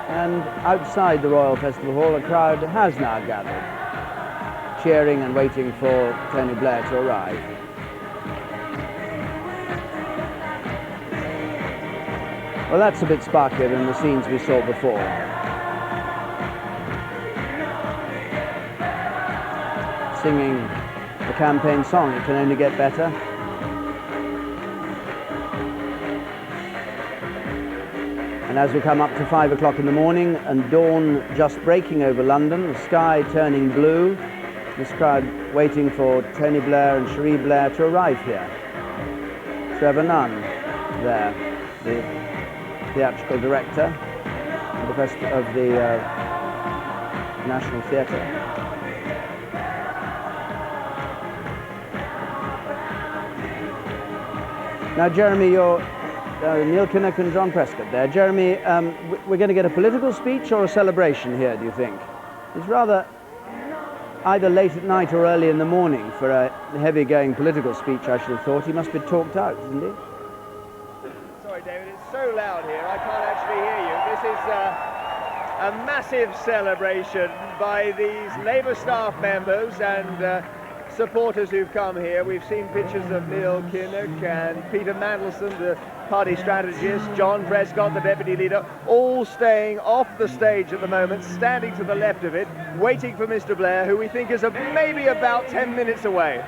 And outside the Royal Festival Hall, a crowd has now gathered, cheering and waiting for Tony Blair to arrive. Well, that's a bit sparklier than the scenes we saw before. Singing the campaign song, It Can Only Get Better. And as we come up to 5 o'clock in the morning and dawn just breaking over London, the sky turning blue, this crowd waiting for Tony Blair and Cherie Blair to arrive here. Trevor Nunn there, the theatrical director of the National Theatre. Now, Jeremy, you're Neil Kinnock and John Prescott there. Jeremy, we're going to get a political speech or a celebration here, do you think? It's rather either late at night or early in the morning for a heavy-going political speech, I should have thought. He must be talked out, isn't he? Sorry, David, it's so loud here, I can't actually hear you. This is a massive celebration by these Labour staff members and supporters who've come here. We've seen pictures of Neil Kinnock and Peter Mandelson, the party strategist, John Prescott, the deputy leader, all staying off the stage at the moment, standing to the left of it, waiting for Mr. Blair, who we think is maybe about 10 minutes away.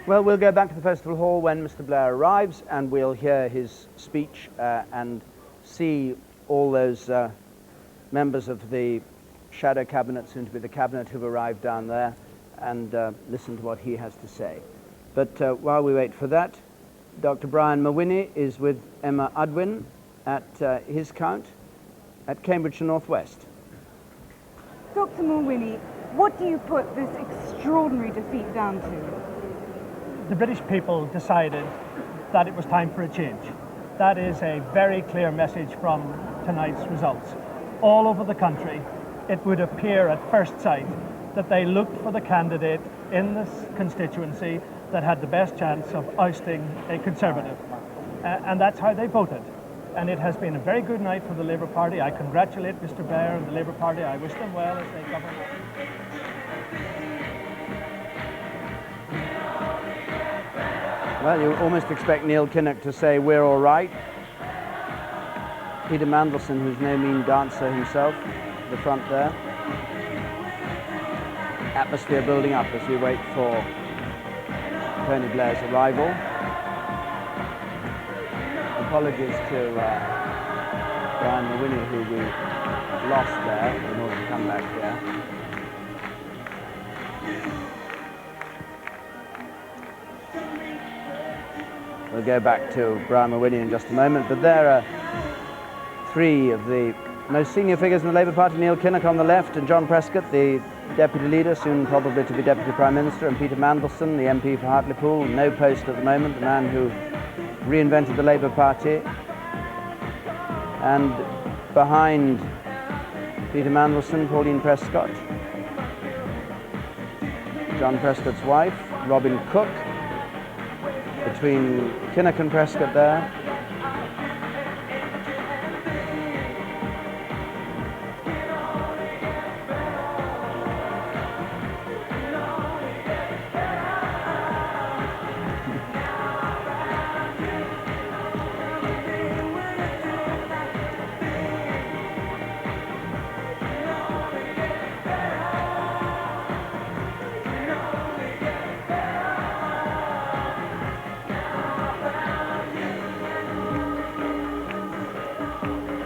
Well, we'll go back to the Festival Hall when Mr. Blair arrives, and we'll hear his speech and see all those members of the shadow cabinet, soon to be the cabinet, who've arrived down there, and listen to what he has to say. But while we wait for that, Dr. Brian Mawhinney is with Emma Udwin at his count at Cambridge and North West. Dr. Mawhinney, what do you put this extraordinary defeat down to? The British people decided that it was time for a change. That is a very clear message from tonight's results. All over the country, it would appear at first sight that they looked for the candidate in this constituency that had the best chance of ousting a Conservative. And that's how they voted. And it has been a very good night for the Labour Party. I congratulate Mr. Blair and the Labour Party. I wish them well as they govern. Well, you almost expect Neil Kinnock to say, "We're all right." Peter Mandelson, who's no mean dancer himself, at the front there. Atmosphere building up as we wait for Tony Blair's arrival. Apologies to Brian Mawhinney, who we lost there in order to come back here. We'll go back to Brian Mawhinney in just a moment, but there are three of the most senior figures in the Labour Party: Neil Kinnock on the left, and John Prescott, the Deputy Leader, soon probably to be Deputy Prime Minister, and Peter Mandelson, the MP for Hartlepool, no post at the moment, the man who reinvented the Labour Party. And behind Peter Mandelson, Pauline Prescott, John Prescott's wife, Robin Cook. Between Kinnock and Prescott there.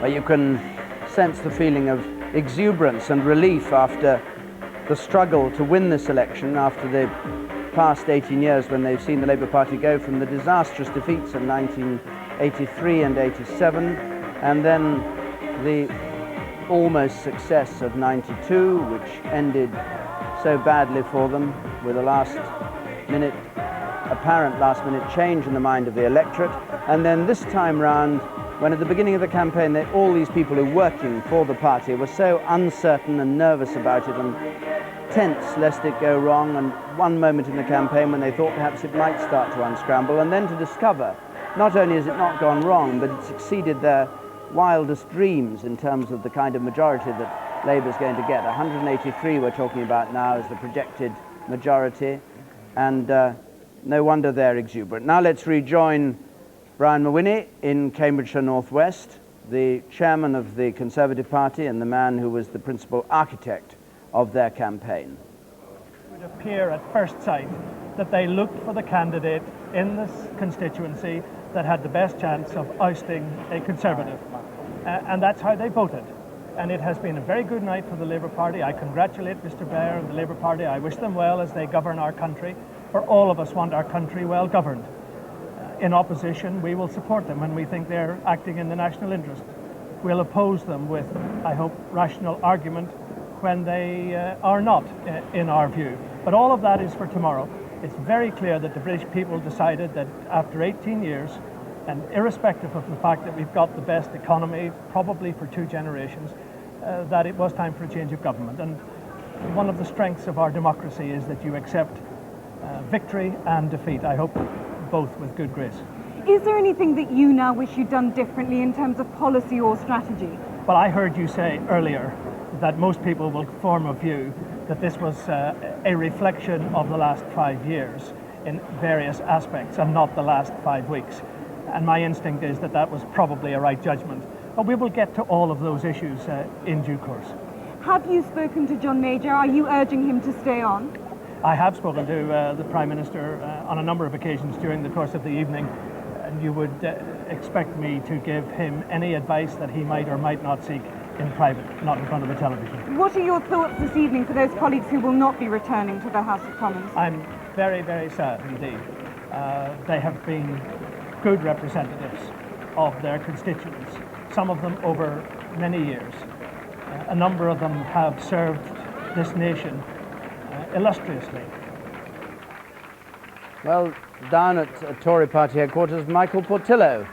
You can sense the feeling of exuberance and relief after the struggle to win this election, after the past 18 years when they've seen the Labour Party go from the disastrous defeats in 1983 and 87, and then the almost success of 92, which ended so badly for them with a apparent last-minute change in the mind of the electorate, and then this time round when at the beginning of the campaign all these people who were working for the party were so uncertain and nervous about it and tense lest it go wrong, and one moment in the campaign when they thought perhaps it might start to unscramble, and then to discover not only has it not gone wrong, but it's exceeded their wildest dreams in terms of the kind of majority that Labour is going to get. 183 we're talking about now as the projected majority, and no wonder they're exuberant. Now let's rejoin Brian Mawhinney in Cambridgeshire North West, the chairman of the Conservative Party and the man who was the principal architect of their campaign. It would appear at first sight that they looked for the candidate in this constituency that had the best chance of ousting a Conservative. And that's how they voted. And it has been a very good night for the Labour Party. I congratulate Mr. Blair and the Labour Party. I wish them well as they govern our country, for all of us want our country well governed. In opposition, we will support them when we think they're acting in the national interest. We'll oppose them with, I hope, rational argument when they are not, in our view. But all of that is for tomorrow. It's very clear that the British people decided that after 18 years, and irrespective of the fact that we've got the best economy, probably for 2 generations, that it was time for a change of government. And one of the strengths of our democracy is that you accept victory and defeat. I hope both with good grace. Is there anything that you now wish you'd done differently in terms of policy or strategy? Well, I heard you say earlier that most people will form a view that this was a reflection of the last 5 years in various aspects and not the last 5 weeks. And my instinct is that that was probably a right judgment. But we will get to all of those issues in due course. Have you spoken to John Major? Are you urging him to stay on? I have spoken to the Prime Minister on a number of occasions during the course of the evening, and you would expect me to give him any advice that he might or might not seek in private, not in front of the television. What are your thoughts this evening for those colleagues who will not be returning to the House of Commons? I'm very, very sad indeed. They have been good representatives of their constituents, some of them over many years. A number of them have served this nation illustriously. Well, down at Tory party headquarters, Michael Portillo,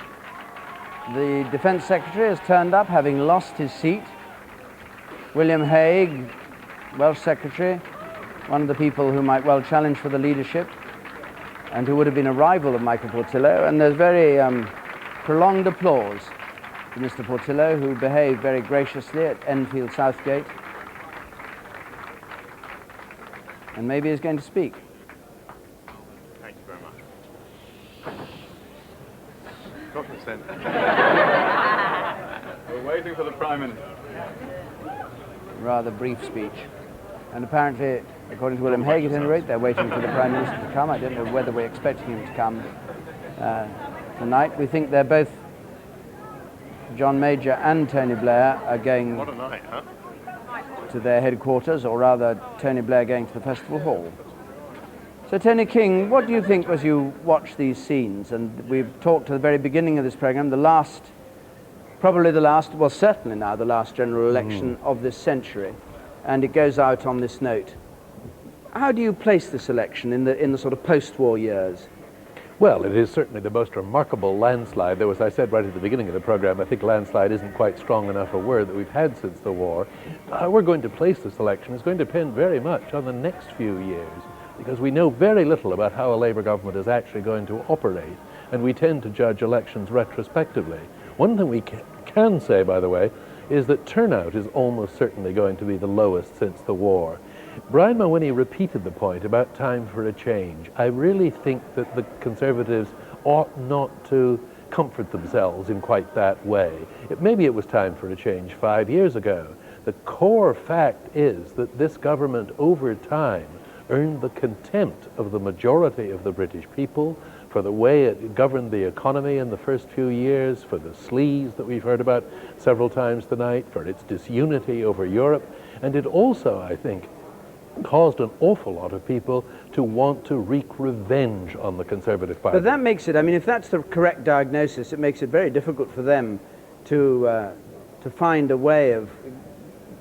the Defence Secretary, has turned up having lost his seat. William Hague, Welsh Secretary, one of the people who might well challenge for the leadership and who would have been a rival of Michael Portillo, and there's very prolonged applause for Mr. Portillo, who behaved very graciously at Enfield Southgate, and maybe is going to speak. Thank you very much. Got consent. We're waiting for the Prime Minister. Rather brief speech. And apparently, according to William Hague at any rate, they're waiting for the Prime Minister to come. I don't know whether we're expecting him to come tonight. We think they're both, John Major and Tony Blair, are going What a night, huh? to their headquarters, or rather Tony Blair going to the Festival Hall. So Tony King, what do you think as you watch these scenes? And we've talked at the very beginning of this programme, probably the last, well certainly now the last general election of this century, and it goes out on this note. How do you place this election in the sort of post-war years? Well, it is certainly the most remarkable landslide, though as I said right at the beginning of the program, I think landslide isn't quite strong enough a word that we've had since the war. How we're going to place this election is going to depend very much on the next few years, because we know very little about how a Labour government is actually going to operate, and we tend to judge elections retrospectively. One thing we can say, by the way, is that turnout is almost certainly going to be the lowest since the war. Brian Mawhinney repeated the point about time for a change. I really think that the Conservatives ought not to comfort themselves in quite that way. Maybe it was time for a change 5 years ago. The core fact is that this government over time earned the contempt of the majority of the British people for the way it governed the economy in the first few years, for the sleaze that we've heard about several times tonight, for its disunity over Europe, and it also, I think, caused an awful lot of people to want to wreak revenge on the Conservative Party. But that makes it, I mean, if that's the correct diagnosis, it makes it very difficult for them to find a way of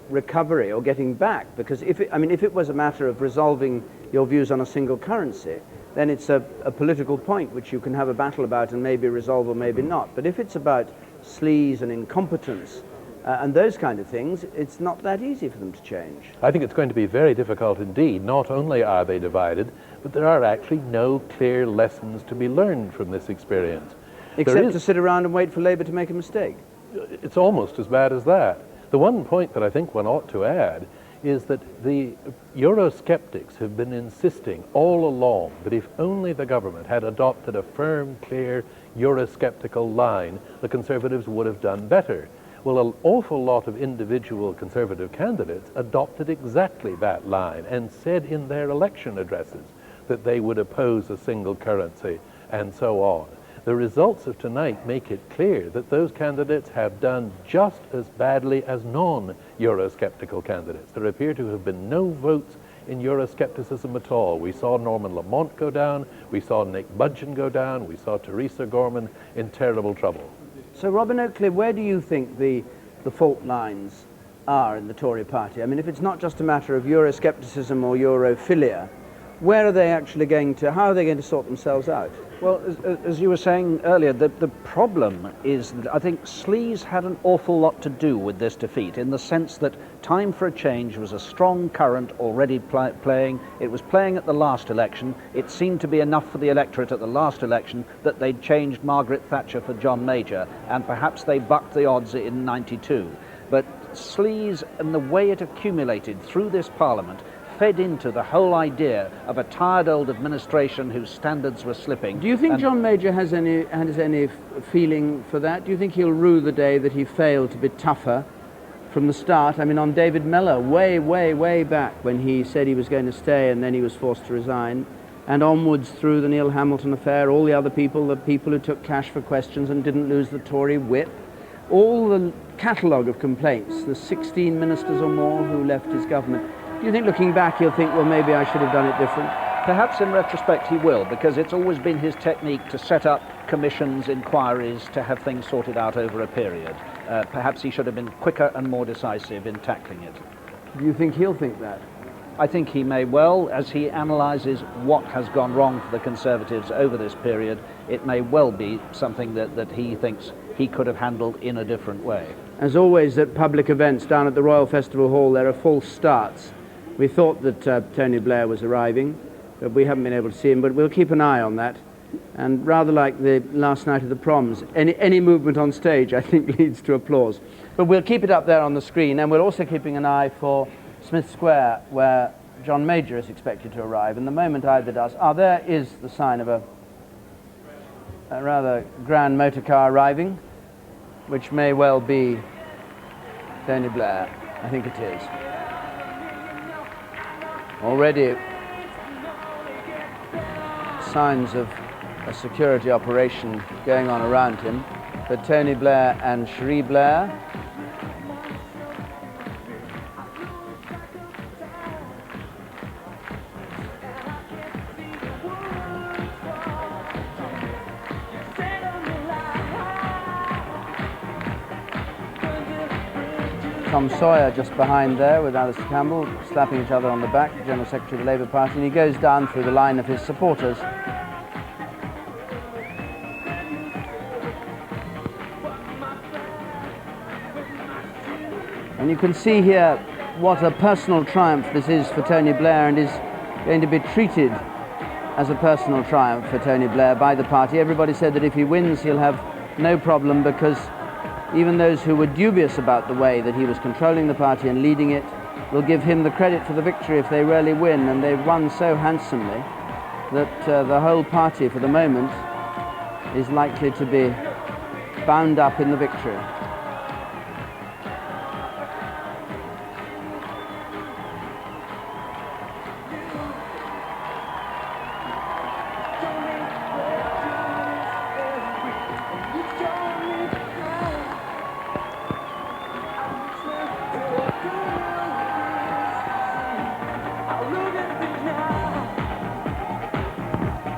recovery or getting back, because if it was a matter of resolving your views on a single currency, then it's a political point which you can have a battle about and maybe resolve or maybe not. But if it's about sleaze and incompetence and those kind of things, it's not that easy for them to change. I think it's going to be very difficult indeed. Not only are they divided, but there are actually no clear lessons to be learned from this experience. Except to sit around and wait for Labour to make a mistake. It's almost as bad as that. The one point that I think one ought to add is that the Eurosceptics have been insisting all along that if only the government had adopted a firm, clear Eurosceptical line, the Conservatives would have done better. Well, an awful lot of individual Conservative candidates adopted exactly that line and said in their election addresses that they would oppose a single currency and so on. The results of tonight make it clear that those candidates have done just as badly as non-Eurosceptical candidates. There appear to have been no votes in Euroscepticism at all. We saw Norman Lamont go down, we saw Nick Budgeon go down, we saw Theresa Gorman in terrible trouble. So, Robin Oakley, where do you think the fault lines are in the Tory party? I mean, if it's not just a matter of Euroscepticism or Europhilia, where are they actually going to, how are they going to sort themselves out? Well, as you were saying earlier, the problem is that I think sleaze had an awful lot to do with this defeat, in the sense that Time for a Change was a strong current already playing. It was playing at the last election. It seemed to be enough for the electorate at the last election that they'd changed Margaret Thatcher for John Major, and perhaps they bucked the odds in '92. But sleaze and the way it accumulated through this Parliament fed into the whole idea of a tired old administration whose standards were slipping. Do you think John Major has any feeling for that? Do you think he'll rue the day that he failed to be tougher from the start? I mean, on David Mellor, way back when he said he was going to stay and then he was forced to resign, and onwards through the Neil Hamilton affair, all the other people, the people who took cash for questions and didn't lose the Tory whip, all the catalogue of complaints, the 16 ministers or more who left his government. Do you think, looking back, he'll think, well, maybe I should have done it different? Perhaps in retrospect he will, because it's always been his technique to set up commissions, inquiries, to have things sorted out over a period. Perhaps he should have been quicker and more decisive in tackling it. Do you think he'll think that? I think he may well, as he analyses what has gone wrong for the Conservatives over this period. It may well be something that he thinks he could have handled in a different way. As always at public events down at the Royal Festival Hall, there are false starts. We thought that Tony Blair was arriving, but we haven't been able to see him, but we'll keep an eye on that. And rather like the last night of the proms, any movement on stage, I think, leads to applause. But we'll keep it up there on the screen, and we're also keeping an eye for Smith Square, where John Major is expected to arrive. And the moment either does, there is the sign of a rather grand motor car arriving, which may well be Tony Blair. I think it is. Already signs of a security operation going on around him for Tony Blair and Cherie Blair. Tom Sawyer just behind there with Alistair Campbell, slapping each other on the back, the General Secretary of the Labour Party, and he goes down through the line of his supporters. And you can see here what a personal triumph this is for Tony Blair, and is going to be treated as a personal triumph for Tony Blair by the party. Everybody said that if he wins, he'll have no problem, because even those who were dubious about the way that he was controlling the party and leading it will give him the credit for the victory if they really win, and they've won so handsomely that the whole party for the moment is likely to be bound up in the victory.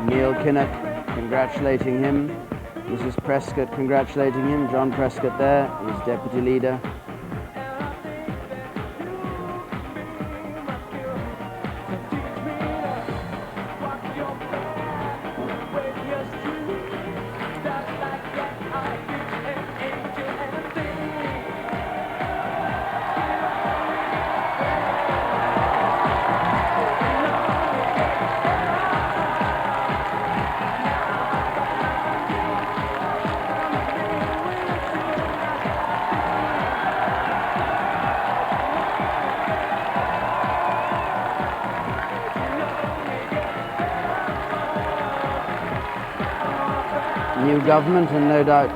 Neil Kinnock congratulating him, Mrs. Prescott congratulating him, John Prescott there, his deputy leader. new government, and no doubt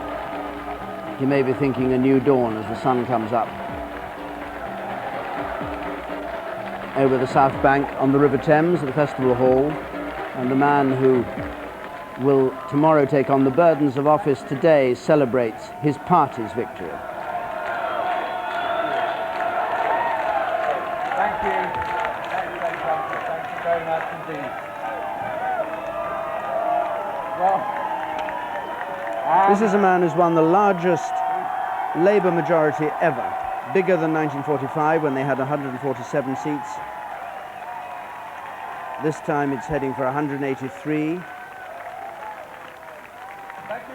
you may be thinking a new dawn as the sun comes up over the South Bank on the River Thames at the Festival Hall, and the man who will tomorrow take on the burdens of office today celebrates his party's victory. Thank you. Thank you very much indeed. Well, this is a man who's won the largest Labour majority ever, bigger than 1945 when they had 147 seats. This time it's heading for 183.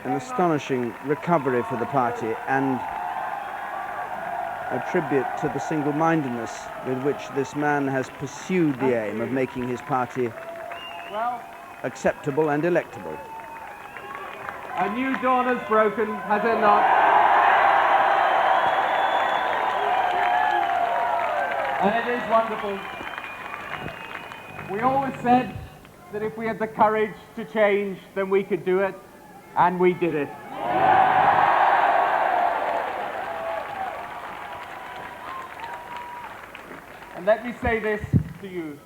An astonishing recovery for the party, and a tribute to the single-mindedness with which this man has pursued the aim of making his party acceptable and electable. a new dawn has broken, has it not? And it is wonderful. We always said that if we had the courage to change, then we could do it, and we did it. And let me say this to you.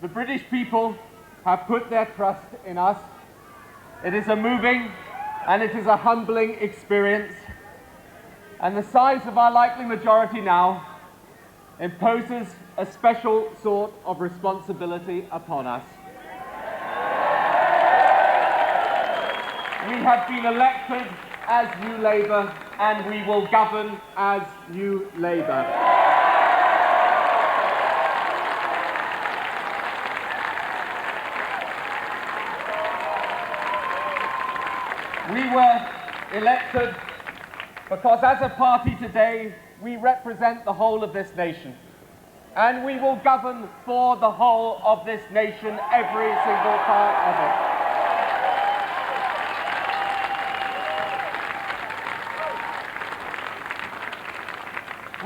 The British people have put their trust in us. It is a moving and it is a humbling experience. And the size of our likely majority now imposes a special sort of responsibility upon us. We have been elected as New Labour, and we will govern as New Labour. We were elected because as a party today, we represent the whole of this nation. And we will govern for the whole of this nation, every single part of it.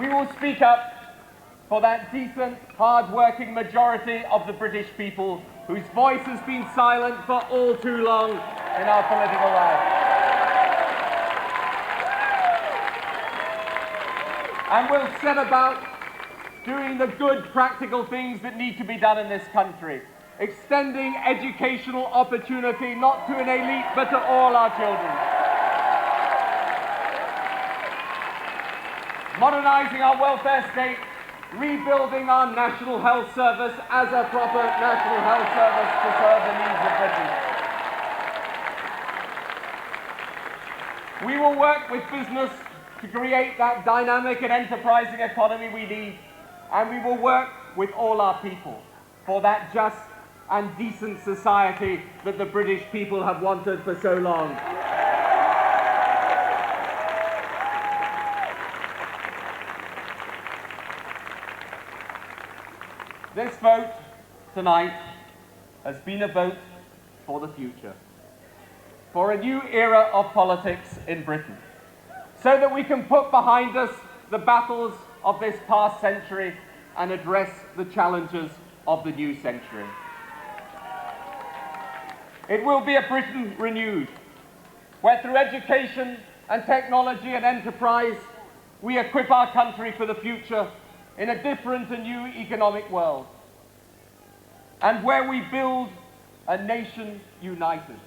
We will speak up for that decent, hard-working majority of the British people whose voice has been silent for all too long in our political life. And we'll set about doing the good, practical things that need to be done in this country. Extending educational opportunity, not to an elite, but to all our children. Modernising our welfare state, rebuilding our National Health Service as a proper National Health Service to serve the needs of Britain. We will work with business to create that dynamic and enterprising economy we need, and we will work with all our people for that just and decent society that the British people have wanted for so long. This vote tonight has been a vote for the future, for a new era of politics in Britain, so that we can put behind us the battles of this past century and address the challenges of the new century. It will be a Britain renewed, where through education and technology and enterprise, we equip our country for the future in a different and new economic world, and where we build a nation united,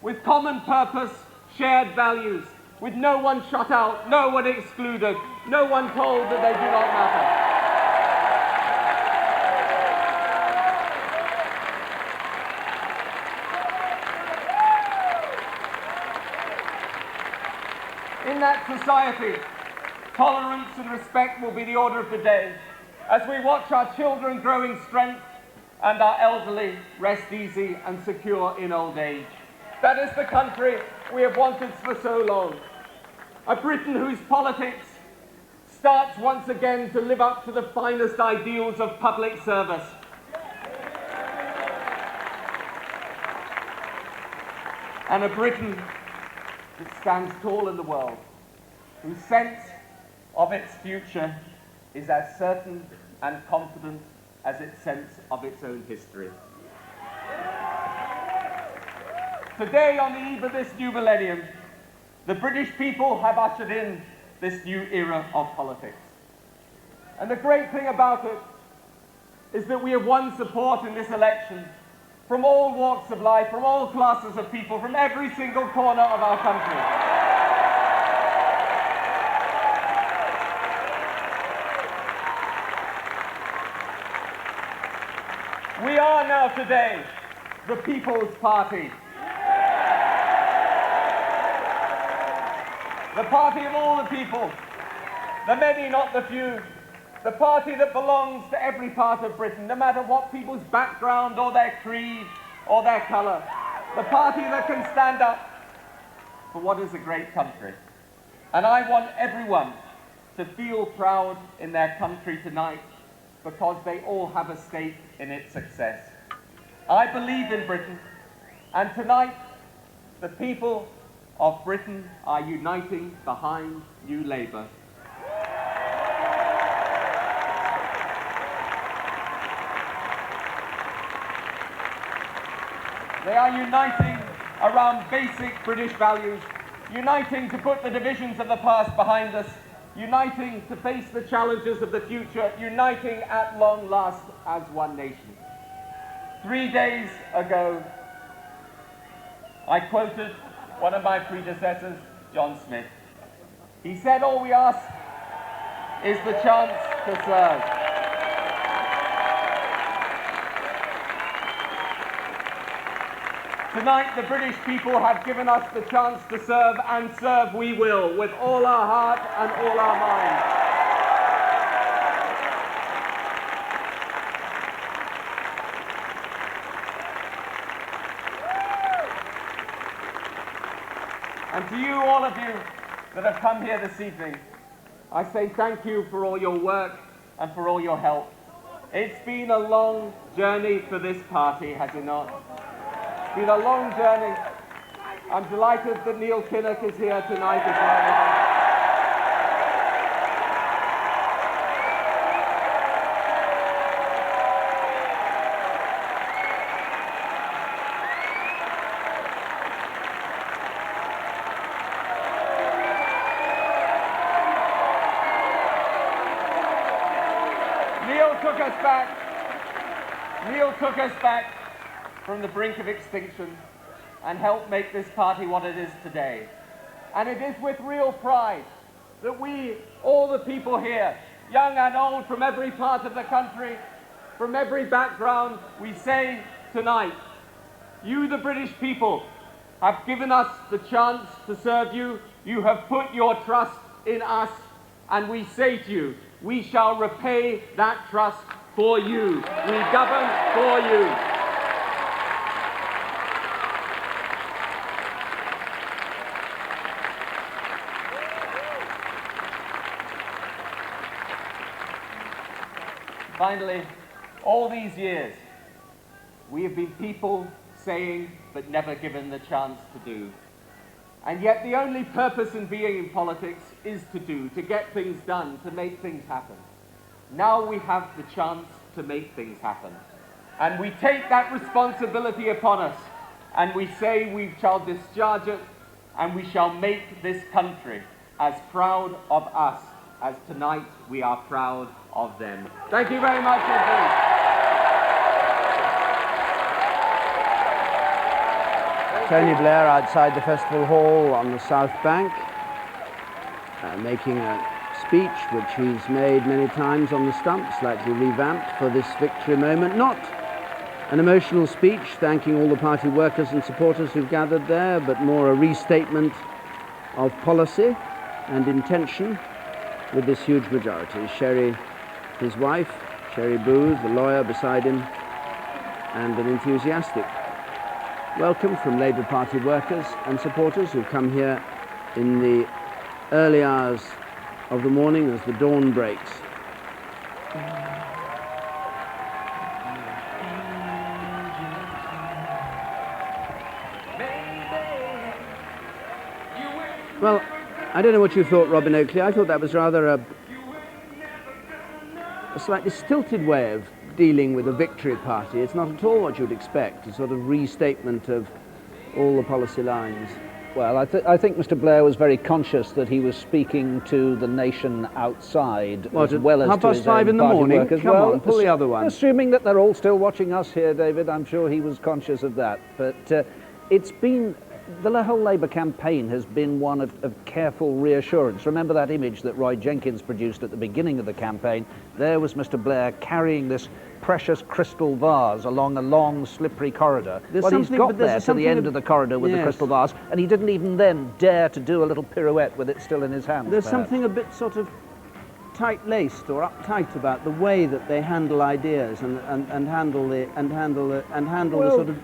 with common purpose, shared values, with no one shut out, no one excluded, no one told that they do not matter. In that society, tolerance and respect will be the order of the day, as we watch our children grow in strength and our elderly rest easy and secure in old age. That is the country we have wanted for so long. A Britain whose politics starts once again to live up to the finest ideals of public service. And a Britain that stands tall in the world, whose sense of its future is as certain and confident as its sense of its own history. Today, on the eve of this new millennium, the British people have ushered in this new era of politics. And the great thing about it is that we have won support in this election from all walks of life, from all classes of people, from every single corner of our country. We are now today the People's Party. The party of all the people, the many, not the few. The party that belongs to every part of Britain, no matter what people's background or their creed or their colour. The party that can stand up for what is a great country. And I want everyone to feel proud in their country tonight because they all have a stake in its success. I believe in Britain, and tonight the people of Britain are uniting behind New Labour. They are uniting around basic British values, uniting to put the divisions of the past behind us, uniting to face the challenges of the future, uniting at long last as one nation. 3 days ago, I quoted one of my predecessors, John Smith. He said, "All we ask is the chance to serve." Tonight, the British people have given us the chance to serve, and serve we will, with all our heart and all our mind. And to you, all of you that have come here this evening, I say thank you for all your work and for all your help. It's been a long journey for this party, has it not? It's been a long journey. I'm delighted that Neil Kinnock is here tonight as well. Neil took us back from the brink of extinction and helped make this party what it is today. And it is with real pride that we, all the people here, young and old, from every part of the country, from every background, we say tonight, you, the British people, have given us the chance to serve you. You have put your trust in us, and we say to you, we shall repay that trust for you. We govern for you. Finally, all these years, we have been people saying but never given the chance to do. And yet the only purpose in being in politics is to do, to get things done, to make things happen. Now we have the chance to make things happen. And we take that responsibility upon us, and we say we shall discharge it, and we shall make this country as proud of us as tonight we are proud of them. Thank you very much indeed. Tony Blair outside the festival hall on the South Bank, making a speech which he's made many times on the stump, slightly revamped for this victory moment. Not an emotional speech thanking all the party workers and supporters who've gathered there, but more a restatement of policy and intention with this huge majority. Sherry, his wife, Sherry Booth, the lawyer beside him, and an enthusiastic welcome from Labour Party workers and supporters who've come here in the early hours of the morning as the dawn breaks. Well, I don't know what you thought, Robin Oakley. I thought that was rather a slightly stilted way of dealing with a victory party. It's not at all what you'd expect, a sort of restatement of all the policy lines. Well, I think Mr. Blair was very conscious that he was speaking to the nation outside as well as to his own 5:30 in the party morning? workers. Come well, on, pull the other one. Assuming that they're all still watching us here, David, I'm sure he was conscious of that. But it's been, the whole Labour campaign has been one of careful reassurance. Remember that image that Roy Jenkins produced at the beginning of the campaign? There was Mr. Blair carrying this precious crystal vase along a long, slippery corridor. Well, he's got there to the end of the corridor with the crystal vase, and he didn't even then dare to do a little pirouette with it still in his hand. There's something a bit sort of tight-laced or uptight about the way that they handle ideas and handle the sort of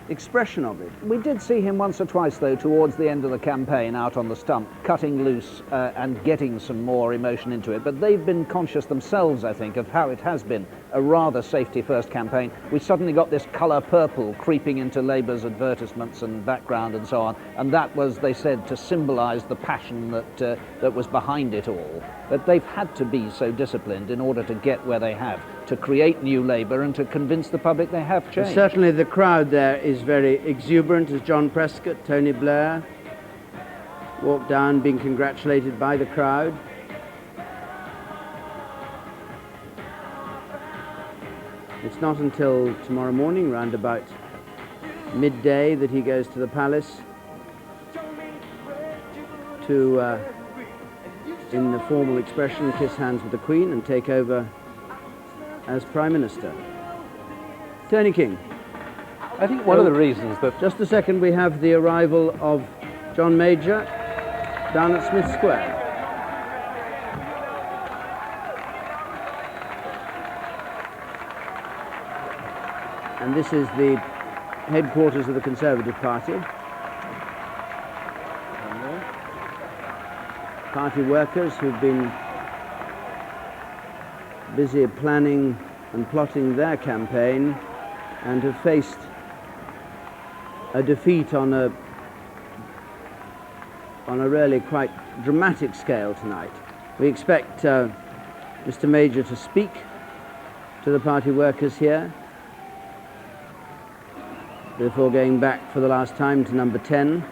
expression of it. We did see him once or twice, though, towards the end of the campaign out on the stump, cutting loose and getting some more emotion into it. But they've been conscious themselves, I think, of how it has been a rather safety-first campaign. We suddenly got this colour purple creeping into Labour's advertisements and background and so on, and that was, they said, to symbolise the passion that was behind it all. But they've had to be so disciplined in order to get where they have, to create new Labour and to convince the public they have changed. Certainly the crowd there is very exuberant as John Prescott, Tony Blair walked down being congratulated by the crowd. It's not until tomorrow morning, round about midday, that he goes to the palace to, in the formal expression, kiss hands with the Queen and take over as Prime Minister. Tony King. I think one of the reasons that... Just a second, we have the arrival of John Major down at Smith Square. And this is the headquarters of the Conservative Party. Party workers who've been busy planning and plotting their campaign and have faced a defeat on a really quite dramatic scale tonight. We expect Mr. Major to speak to the party workers here before going back for the last time to number 10.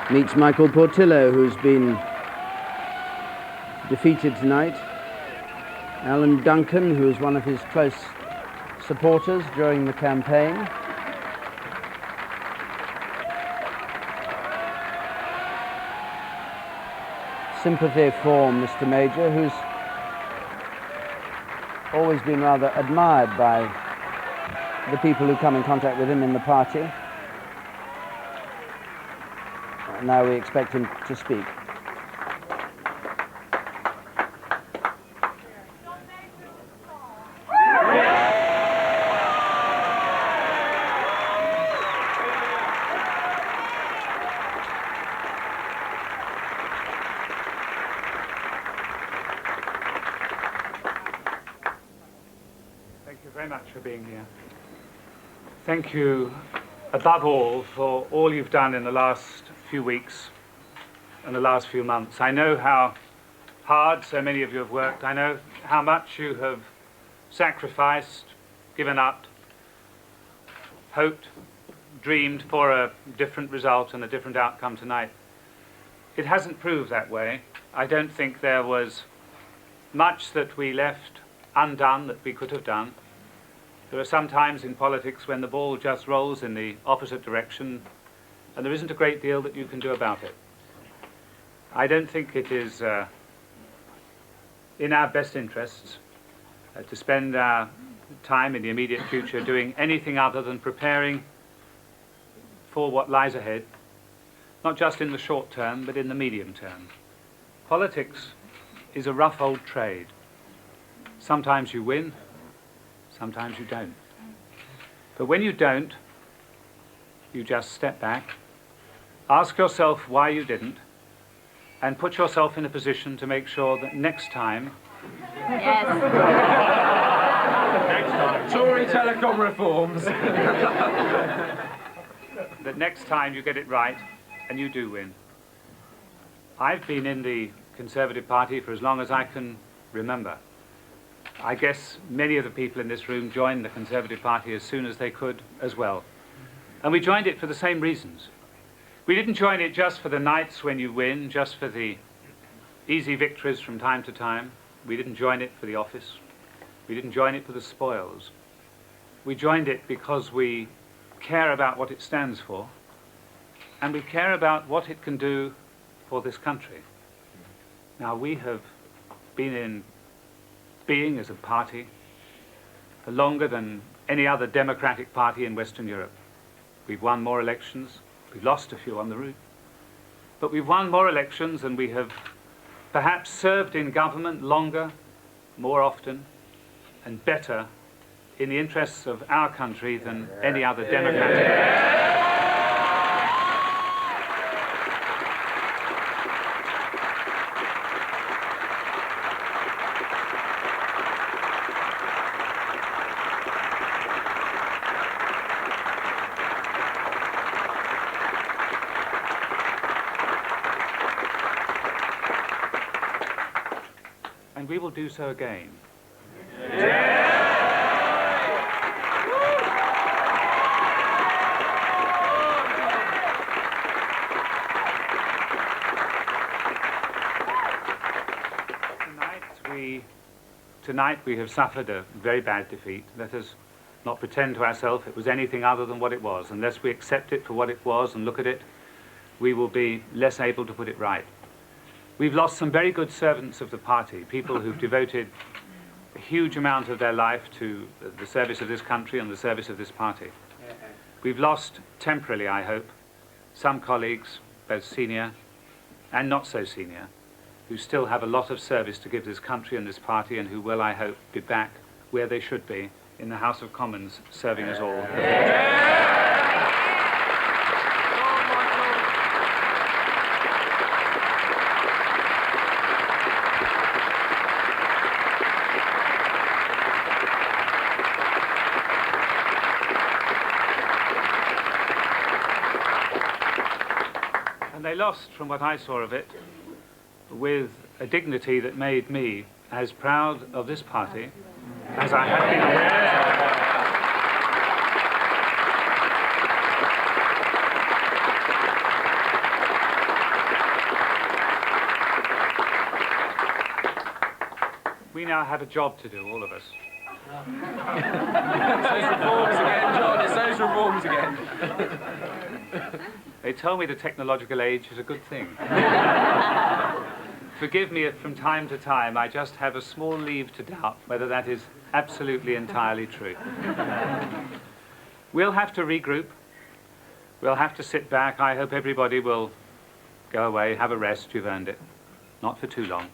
Meets Michael Portillo, who's been defeated tonight. Alan Duncan, who is one of his close supporters during the campaign. Sympathy for Mr. Major, who's always been rather admired by the people who come in contact with him in the party. Now we expect him to speak. Thank you very much for being here. Thank you, above all, for all you've done in the last few weeks and the last few months. I know how hard so many of you have worked. I know how much you have sacrificed, given up, hoped, dreamed for a different result and a different outcome tonight. It hasn't proved that way. I don't think there was much that we left undone that we could have done. There are some times in politics when the ball just rolls in the opposite direction and there isn't a great deal that you can do about it. I don't think it is in our best interests to spend our time in the immediate future doing anything other than preparing for what lies ahead, not just in the short term, but in the medium term. Politics is a rough old trade. Sometimes you win, sometimes you don't. But when you don't, you just step back, ask yourself why you didn't, and put yourself in a position to make sure that next time... Yes. Next time. Tory telecom reforms. That next time you get it right, and you do win. I've been in the Conservative Party for as long as I can remember. I guess many of the people in this room joined the Conservative Party as soon as they could as well. And we joined it for the same reasons. We didn't join it just for the nights when you win, just for the easy victories from time to time. We didn't join it for the office. We didn't join it for the spoils. We joined it because we care about what it stands for, and we care about what it can do for this country. Now, we have been in being as a party for longer than any other democratic party in Western Europe. We've won more elections. We've lost a few on the route. But we've won more elections, and we have perhaps served in government longer, more often, and better in the interests of our country than any other democratic. And we will do so again. Tonight we have suffered a very bad defeat. Let us not pretend to ourselves it was anything other than what it was. Unless we accept it for what it was and look at it, we will be less able to put it right. We've lost some very good servants of the party, people who've devoted a huge amount of their life to the service of this country and the service of this party. We've lost, temporarily I hope, some colleagues, both senior and not so senior, who still have a lot of service to give this country and this party, and who will, I hope, be back where they should be, in the House of Commons, serving us all. And they lost, from what I saw of it, with a dignity that made me as proud of this party as I have been aware. We now have a job to do, all of us. It's those reforms again, John, it's those reforms again. They tell me the technological age is a good thing. Forgive me if from time to time I just have a small leave to doubt whether that is absolutely entirely true. We'll have to regroup. We'll have to sit back. I hope everybody will go away, have a rest. You've earned it. Not for too long.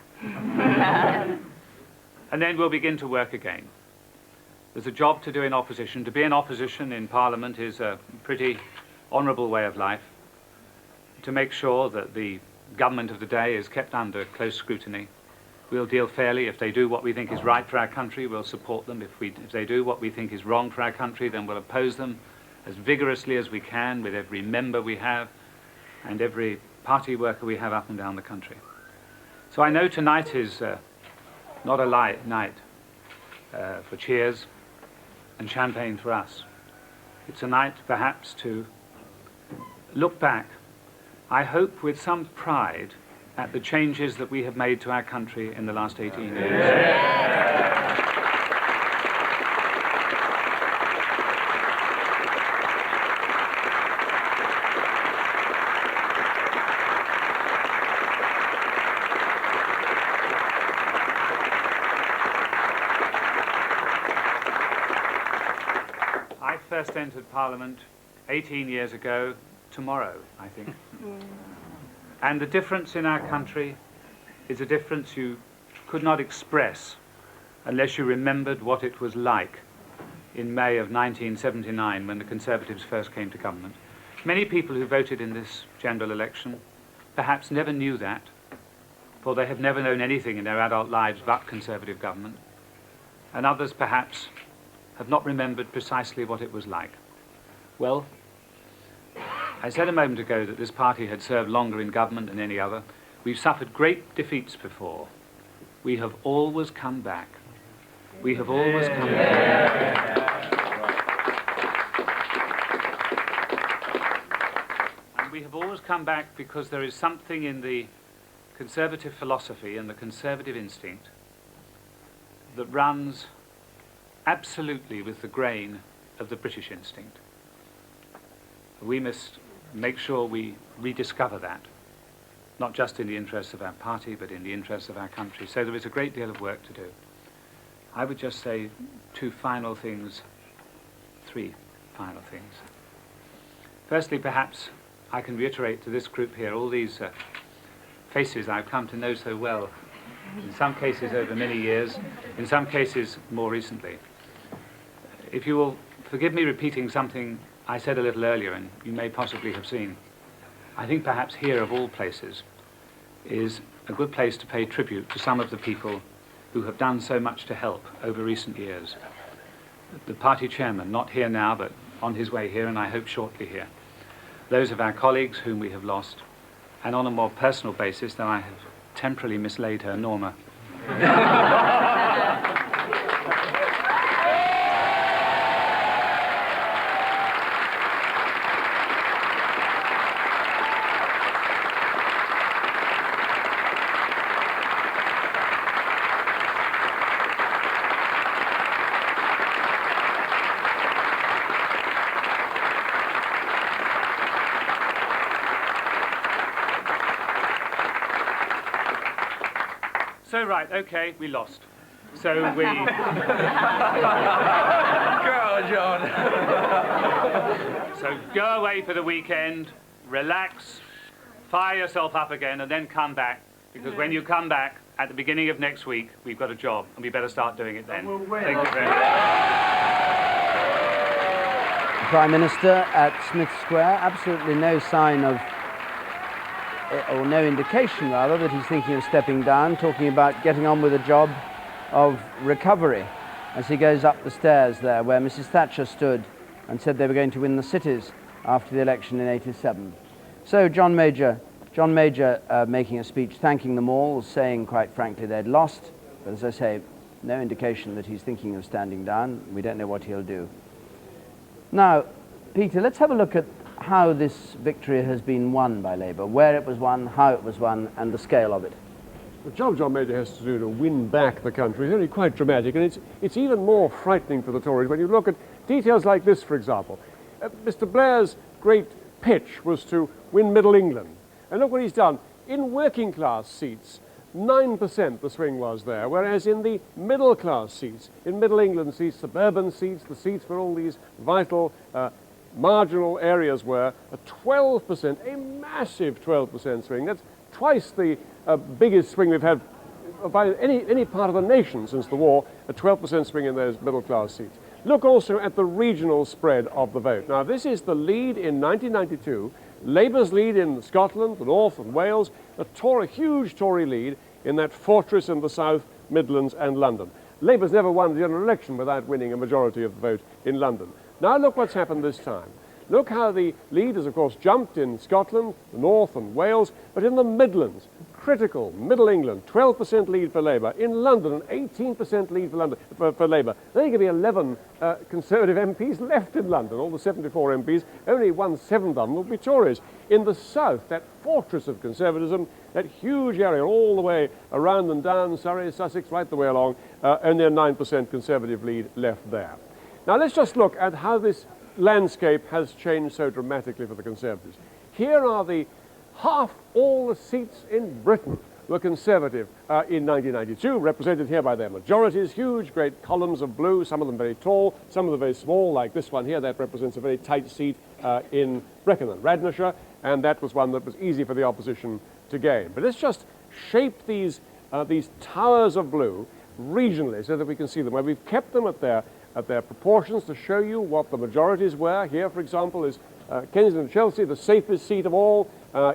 And then we'll begin to work again. There's a job to do in opposition. To be in opposition in Parliament is a pretty honourable way of life. To make sure that the government of the day is kept under close scrutiny. We'll deal fairly. If they do what we think is right for our country, we'll support them. If they do what we think is wrong for our country, then we'll oppose them as vigorously as we can with every member we have and every party worker we have up and down the country. So I know tonight is not a light night for cheers and champagne for us. It's a night perhaps to look back, I hope with some pride, at the changes that we have made to our country in the last 18 years. I first entered Parliament 18 years ago tomorrow, I think. And the difference in our country is a difference you could not express unless you remembered what it was like in May of 1979 when the Conservatives first came to government. Many people who voted in this general election perhaps never knew that, for they have never known anything in their adult lives but Conservative government, and others perhaps have not remembered precisely what it was like. Well, I said a moment ago that this party had served longer in government than any other. We've suffered great defeats before. We have always come back. We have always come back. And we have always come back because there is something in the Conservative philosophy and the Conservative instinct that runs absolutely with the grain of the British instinct. We must make sure we rediscover that, not just in the interests of our party, but in the interests of our country. So there is a great deal of work to do. I would just say three final things. Firstly, perhaps I can reiterate to this group here all these faces I've come to know so well, in some cases over many years, in some cases more recently. If you will forgive me repeating something I said a little earlier, and you may possibly have seen, I think perhaps here of all places is a good place to pay tribute to some of the people who have done so much to help over recent years. The party chairman, not here now, but on his way here, and I hope shortly here. Those of our colleagues whom we have lost, and on a more personal basis, though I have temporarily mislaid her, Norma. So, right, okay, we lost. So we... Go on, John. So go away for the weekend, relax, fire yourself up again, and then come back. Because when you come back, at the beginning of next week, we've got a job, and we better start doing it then. Thank you very much. The Prime Minister at Smith Square, absolutely no sign of, or no indication rather, that he's thinking of stepping down, talking about getting on with a job of recovery as he goes up the stairs there where Mrs. Thatcher stood and said they were going to win the cities after the election in '87. So John Major making a speech thanking them all, saying quite frankly they'd lost, but as I say, no indication that he's thinking of standing down. We don't know what he'll do. Now, Peter, let's have a look at how this victory has been won by Labour, where it was won, how it was won, and the scale of it. The job John Major has to do to win back the country is really quite dramatic, and it's even more frightening for the Tories when you look at details like this, for example. Mr. Blair's great pitch was to win Middle England, and look what he's done. In working class seats, 9% the swing was there, whereas in the middle class seats, in Middle England seats, suburban seats, the seats where all these vital marginal areas were, a 12%, a massive 12% swing. That's twice the biggest swing we've had by any part of the nation since the war, a 12% swing in those middle class seats. Look also at the regional spread of the vote. Now this is the lead in 1992, Labour's lead in Scotland, the North and Wales, a huge Tory lead in that fortress in the South, Midlands and London. Labour's never won the general election without winning a majority of the vote in London. Now look what's happened this time. Look how the lead has, of course, jumped in Scotland, the North and Wales, but in the Midlands, critical, Middle England, 12% lead for Labour. In London, an 18% lead for Labour. There are going to be 11 Conservative MPs left in London, all the 74 MPs, only 1/7 of them will be Tories. In the South, that fortress of Conservatism, that huge area all the way around and down, Surrey, Sussex, right the way along, only a 9% Conservative lead left there. Now let's just look at how this landscape has changed so dramatically for the Conservatives. Here are half all the seats in Britain were Conservative in 1992, represented here by their majorities, huge great columns of blue, some of them very tall, some of them very small, like this one here, that represents a very tight seat in Brecon and Radnorshire, and that was one that was easy for the opposition to gain. But let's just shape these towers of blue regionally so that we can see them, where we've kept them at their proportions to show you what the majorities were. Here, for example, is Kensington and Chelsea, the safest seat of all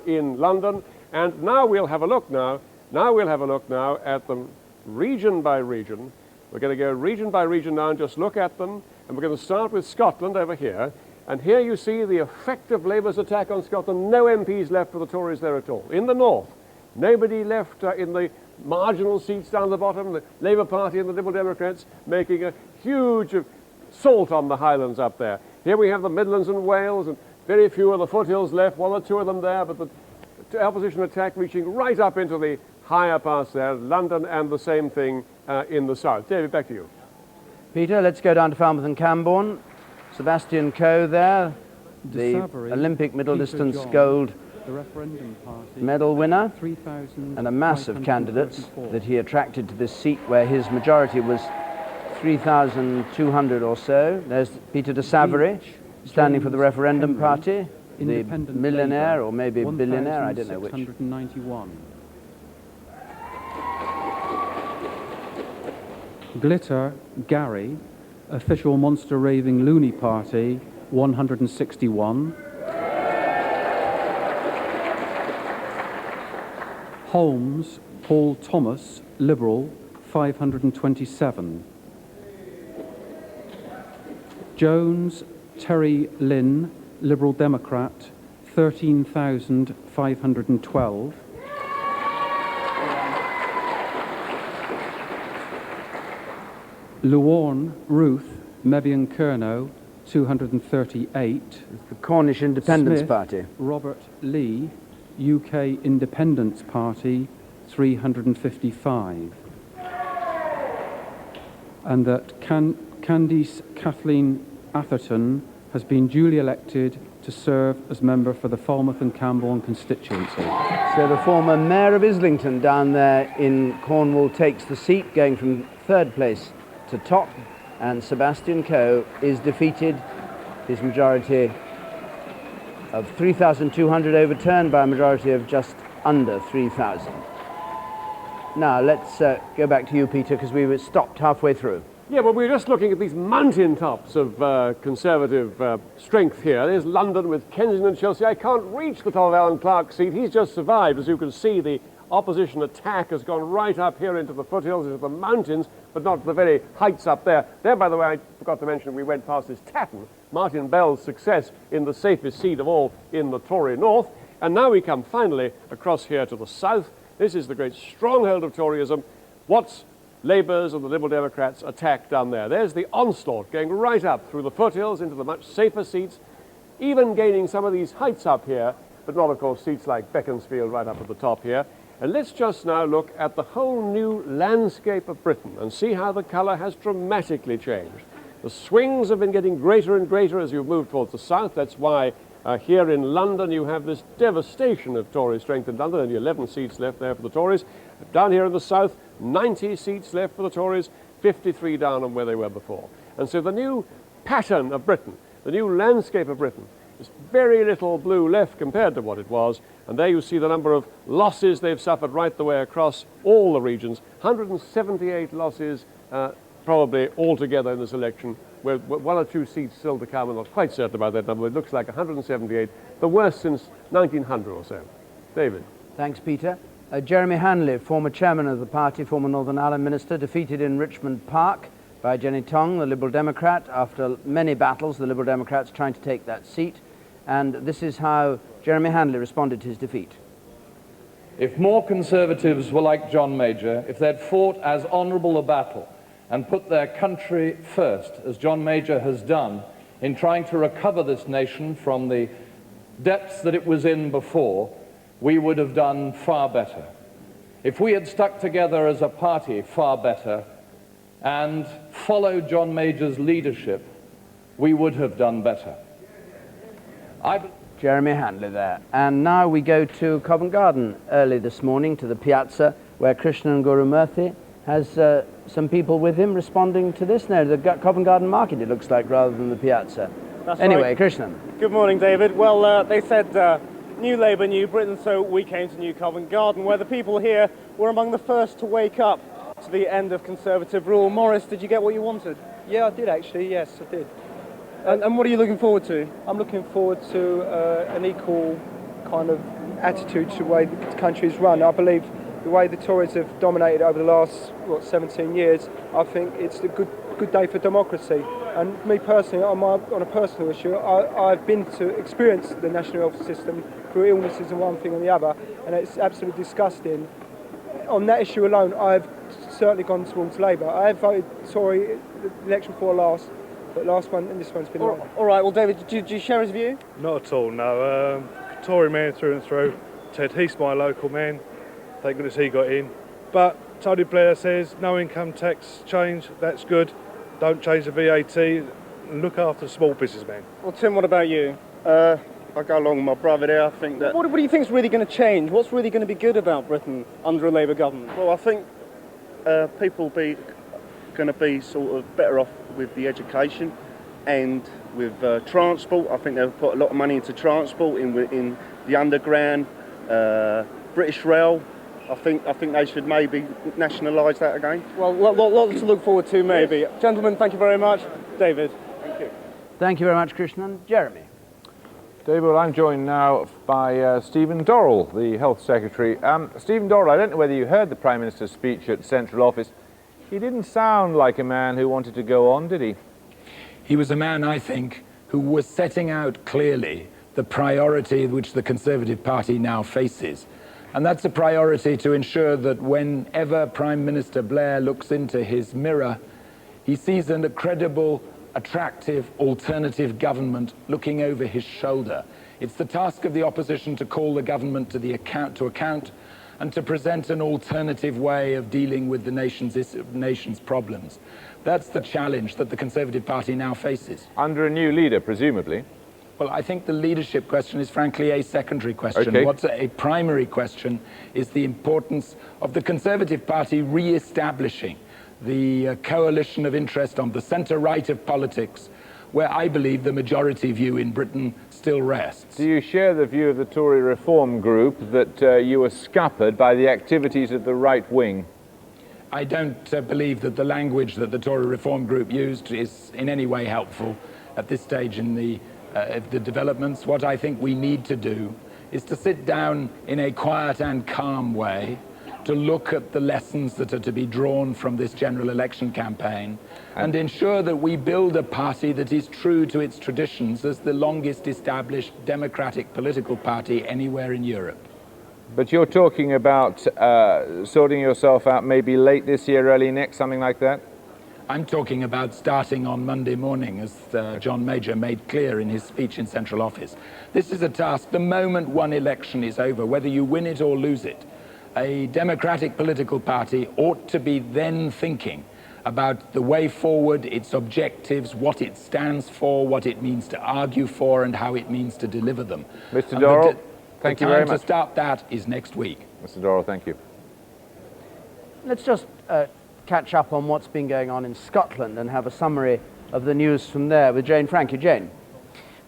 in London. And now we'll have a look now at them region by region. We're going to go region by region now and just look at them. And we're going to start with Scotland over here. And here you see the effect of Labour's attack on Scotland. No MPs left for the Tories there at all. In the north, Nobody left in the marginal seats down the bottom, the Labour Party and the Liberal Democrats making a huge assault on the Highlands up there. Here we have the Midlands and Wales, and very few of the foothills left, one or two of them there, but the opposition attack reaching right up into the higher parts there, London, and the same thing in the south. David, back to you. Peter, let's go down to Falmouth and Camborne. Sebastian Coe there, the Olympic middle distance gold medal winner, and a mass of candidates that he attracted to this seat where his majority was 3,200 or so. There's Peter de Savary, standing for the referendum party, the millionaire or maybe billionaire, I don't know which. Glitter, Gary, official monster raving loony party, 161. Holmes, Paul Thomas, Liberal, 527. Jones, Terry Lynn, Liberal Democrat, 13,512. Luorn, Ruth, Mevian Kerno, 238. The Cornish Independence Smith, Party. Robert Lee, UK Independence Party, 355. And that Candice Kathleen Atherton has been duly elected to serve as member for the Falmouth and Camborne constituency. So the former Mayor of Islington down there in Cornwall takes the seat, going from third place to top, and Sebastian Coe is defeated, his majority of 3,200 overturned by a majority of just under 3,000. Now let's go back to you, Peter, because we were stopped halfway through. Yeah, well, we're just looking at these mountain tops of Conservative strength here. There's London with Kensington and Chelsea. I can't reach the top of Alan Clark's seat. He's just survived. As you can see, the opposition attack has gone right up here into the foothills, into the mountains, but not the very heights up there. There, by the way, I forgot to mention, we went past this Tatton, Martin Bell's success in the safest seat of all in the Tory North. And now we come finally across here to the south. This is the great stronghold of Toryism. Watts, Labour's and the Liberal Democrats attack down there. There's the onslaught going right up through the foothills into the much safer seats, even gaining some of these heights up here, but not, of course, seats like Beaconsfield right up at the top here. And let's just now look at the whole new landscape of Britain and see how the colour has dramatically changed. The swings have been getting greater and greater as you move towards the south. That's why here in London you have this devastation of Tory strength in London, only 11 seats left there for the Tories. Down here in the south, 90 seats left for the Tories, 53 down on where they were before. And so the new pattern of Britain, the new landscape of Britain, is very little blue left compared to what it was. And there you see the number of losses they've suffered right the way across all the regions. 178 losses probably altogether in this election, with one or two seats still to come. I'm not quite certain about that number. It looks like 178, the worst since 1900 or so. David. Thanks, Peter. Jeremy Hanley, former chairman of the party, former Northern Ireland minister, defeated in Richmond Park by Jenny Tong, the Liberal Democrat. After many battles, the Liberal Democrats trying to take that seat. And this is how Jeremy Hanley responded to his defeat. If more Conservatives were like John Major, if they'd fought as honourable a battle and put their country first, as John Major has done, in trying to recover this nation from the depths that it was in before, we would have done far better. If we had stuck together as a party far better and followed John Major's leadership, we would have done better. Jeremy Hanley there. And now we go to Covent Garden early this morning, to the piazza, where Krishnan Gurumurthy has some people with him responding to this. No, the Covent Garden Market, it looks like, rather than the piazza. That's anyway, right. Krishnan. Good morning, David. Well, they said New Labour, New Britain, so we came to New Covent Garden, where the people here were among the first to wake up to the end of Conservative rule. Morris, did you get what you wanted? Yeah, I did actually, yes, I did. And what are you looking forward to? I'm looking forward to an equal kind of attitude to the way the country's run. I believe the way the Tories have dominated over the last, 17 years, I think it's a good good day for democracy. And me personally, on a personal issue, I've been to experience the national health system through illnesses and one thing and the other, and it's absolutely disgusting. On that issue alone, I've certainly gone towards Labour. I have voted Tory the election before last, but last one and this one's been wrong. All right, well, David, do you share his view? Not at all, no. Tory man through and through. Ted Heath's my local man. Thank goodness he got in. But Tony Blair says no income tax change, that's good. Don't change the VAT and look after the small businessman. Well, Tim, what about you? I go along with my brother there. I think that... What do you think is really going to change? What's really going to be good about Britain under a Labour government? Well, I think people going to be sort of better off with the education and with transport. I think they've put a lot of money into transport in the underground, British Rail. I think they should maybe nationalise that again. Well, lots to look forward to, maybe. Yes. Gentlemen, thank you very much. David. Thank you. Thank you very much, Krishnan. Jeremy. David, well, I'm joined now by Stephen Dorrell, the Health Secretary. Stephen Dorrell, I don't know whether you heard the Prime Minister's speech at Central Office. He didn't sound like a man who wanted to go on, did he? He was a man, I think, who was setting out clearly the priority which the Conservative Party now faces. And that's a priority to ensure that whenever Prime Minister Blair looks into his mirror, he sees a credible, attractive, alternative government looking over his shoulder. It's the task of the opposition to call the government to account and to present an alternative way of dealing with the nation's problems. That's the challenge that the Conservative Party now faces. Under a new leader, presumably? Well, I think the leadership question is frankly a secondary question. Okay. What's a primary question is the importance of the Conservative Party re-establishing the coalition of interest on the centre-right of politics, where I believe the majority view in Britain still rests. Do you share the view of the Tory Reform Group that you were scuppered by the activities of the right wing? I don't believe that the language that the Tory Reform Group used is in any way helpful at this stage in the developments. What I think we need to do is to sit down in a quiet and calm way to look at the lessons that are to be drawn from this general election campaign and ensure that we build a party that is true to its traditions as the longest established democratic political party anywhere in Europe. But you're talking about sorting yourself out maybe late this year, early next, something like that? I'm talking about starting on Monday morning, as John Major made clear in his speech in Central Office. This is a task. The moment one election is over, whether you win it or lose it, a democratic political party ought to be then thinking about the way forward, its objectives, what it stands for, what it means to argue for, and how it means to deliver them. Mr. Dorrell, thank you very much. The time to start that is next week. Mr. Dorrell, thank you. Let's just catch up on what's been going on in Scotland and have a summary of the news from there with Jane Frankie. Jane.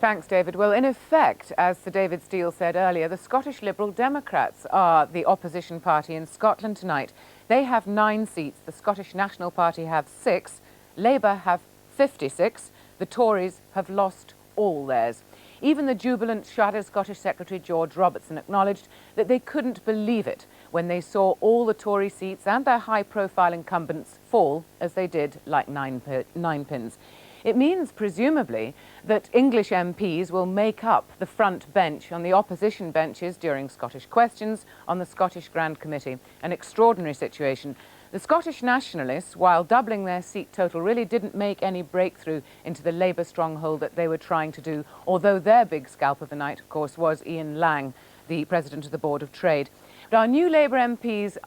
Thanks, David. Well, in effect, as Sir David Steele said earlier, the Scottish Liberal Democrats are the opposition party in Scotland tonight. They have 9 seats. The Scottish National Party have 6. Labour have 56. The Tories have lost all theirs. Even the jubilant Shadow Scottish Secretary George Robertson acknowledged that they couldn't believe it when they saw all the Tory seats and their high-profile incumbents fall as they did like nine pins. It means, presumably, that English MPs will make up the front bench on the opposition benches during Scottish questions on the Scottish Grand Committee. An extraordinary situation. The Scottish nationalists, while doubling their seat total, really didn't make any breakthrough into the Labour stronghold that they were trying to do, although their big scalp of the night, of course, was Ian Lang, the President of the Board of Trade. But our new Labour MPs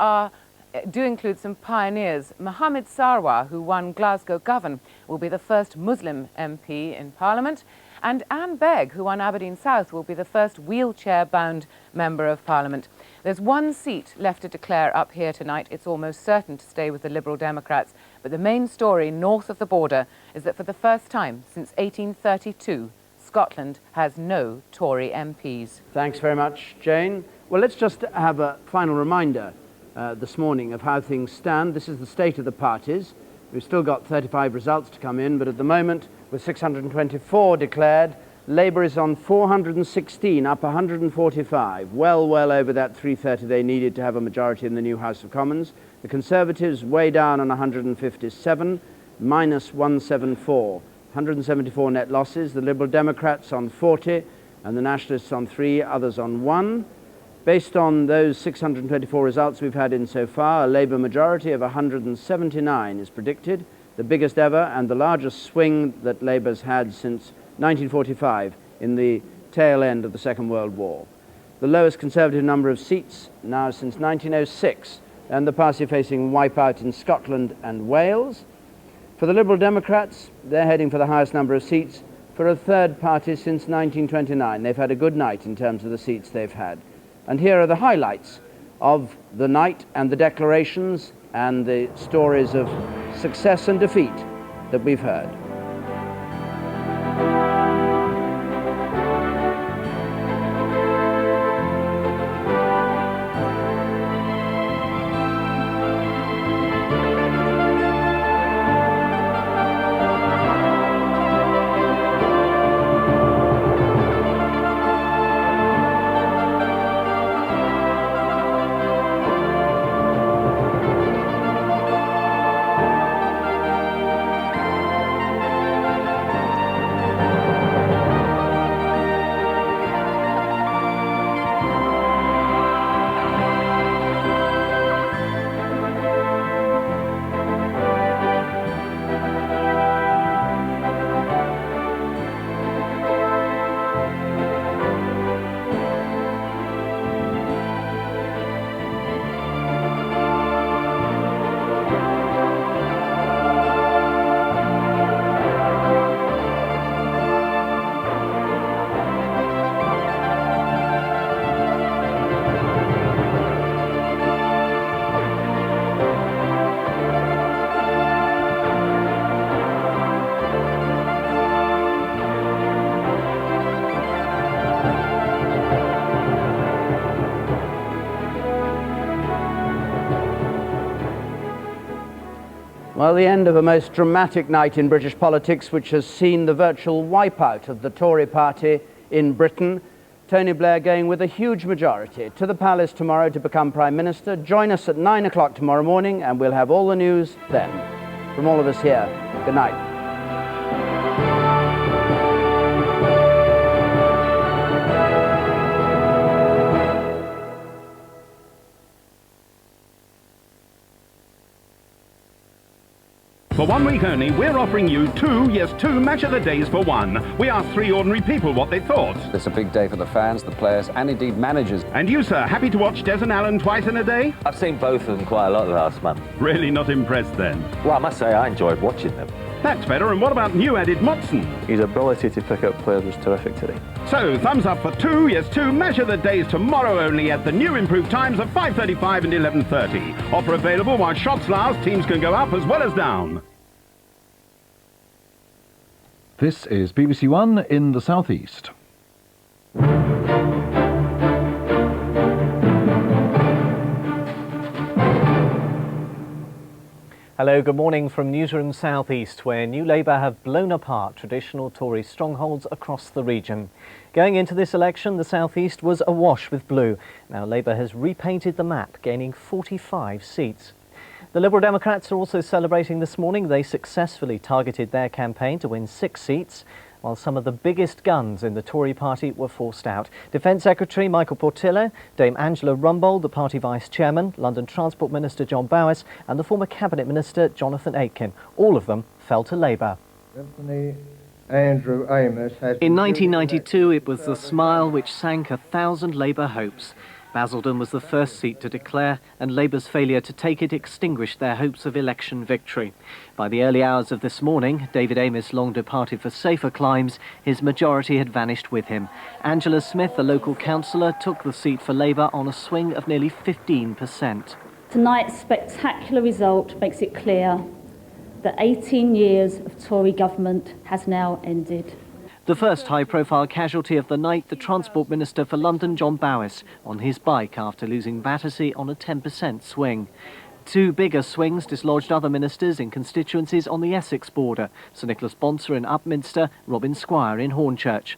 do include some pioneers. Mohammed Sarwar, who won Glasgow Govan, will be the first Muslim MP in Parliament, and Anne Begg, who won Aberdeen South, will be the first wheelchair-bound Member of Parliament. There's one seat left to declare up here tonight. It's almost certain to stay with the Liberal Democrats, but the main story north of the border is that for the first time since 1832, Scotland has no Tory MPs. Thanks very much, Jane. Well, let's just have a final reminder this morning of how things stand. This is the state of the parties. We've still got 35 results to come in, but at the moment, with 624 declared, Labour is on 416, up 145, well over that 330 they needed to have a majority in the new House of Commons. The Conservatives way down on 157, minus 174. 174 net losses. The Liberal Democrats on 40 and the Nationalists on 3, others on 1. Based on those 624 results we've had in so far, a Labour majority of 179 is predicted, the biggest ever and the largest swing that Labour's had since 1945 in the tail end of the Second World War. The lowest Conservative number of seats now since 1906, and the party facing wipeout in Scotland and Wales. For the Liberal Democrats, they're heading for the highest number of seats for a third party since 1929. They've had a good night in terms of the seats they've had. And here are the highlights of the night and the declarations and the stories of success and defeat that we've heard. Well, the end of a most dramatic night in British politics, which has seen the virtual wipeout of the Tory party in Britain. Tony Blair going with a huge majority to the palace tomorrow to become Prime Minister. Join us at 9 o'clock tomorrow morning and we'll have all the news then. From all of us here, good night. For 1 week only, we're offering you two match of the days for one. We asked 3 ordinary people what they thought. It's a big day for the fans, the players, and indeed managers. And you, sir, happy to watch Des and Allen twice in a day? I've seen both of them quite a lot last month. Really not impressed then? Well, I must say I enjoyed watching them. That's better. And what about new added Motson? His ability to pick up players was terrific today. So, thumbs up for two match of the days tomorrow only at the new improved times of 5:35 and 11:30. Offer available while shots last. Teams can go up as well as down. This is BBC One in the Southeast. Hello, good morning from Newsroom Southeast, where New Labour have blown apart traditional Tory strongholds across the region. Going into this election, the Southeast was awash with blue. Now Labour has repainted the map, gaining 45 seats. The Liberal Democrats are also celebrating this morning. They successfully targeted their campaign to win 6 seats, while some of the biggest guns in the Tory party were forced out. Defence Secretary Michael Portillo, Dame Angela Rumbold, the party Vice-Chairman, London Transport Minister John Bowis and the former Cabinet Minister Jonathan Aitken. All of them fell to Labour. Andrew Amos has In 1992, it was the smile which sank 1,000 Labour hopes. Basildon was the first seat to declare, and Labour's failure to take it extinguished their hopes of election victory. By the early hours of this morning, David Amos long departed for safer climes. His majority had vanished with him. Angela Smith, the local councillor, took the seat for Labour on a swing of nearly 15%. Tonight's spectacular result makes it clear that 18 years of Tory government has now ended. The first high-profile casualty of the night, the Transport Minister for London, John Bowis, on his bike after losing Battersea on a 10% swing. 2 bigger swings dislodged other ministers in constituencies on the Essex border, Sir Nicholas Bonser in Upminster, Robin Squire in Hornchurch.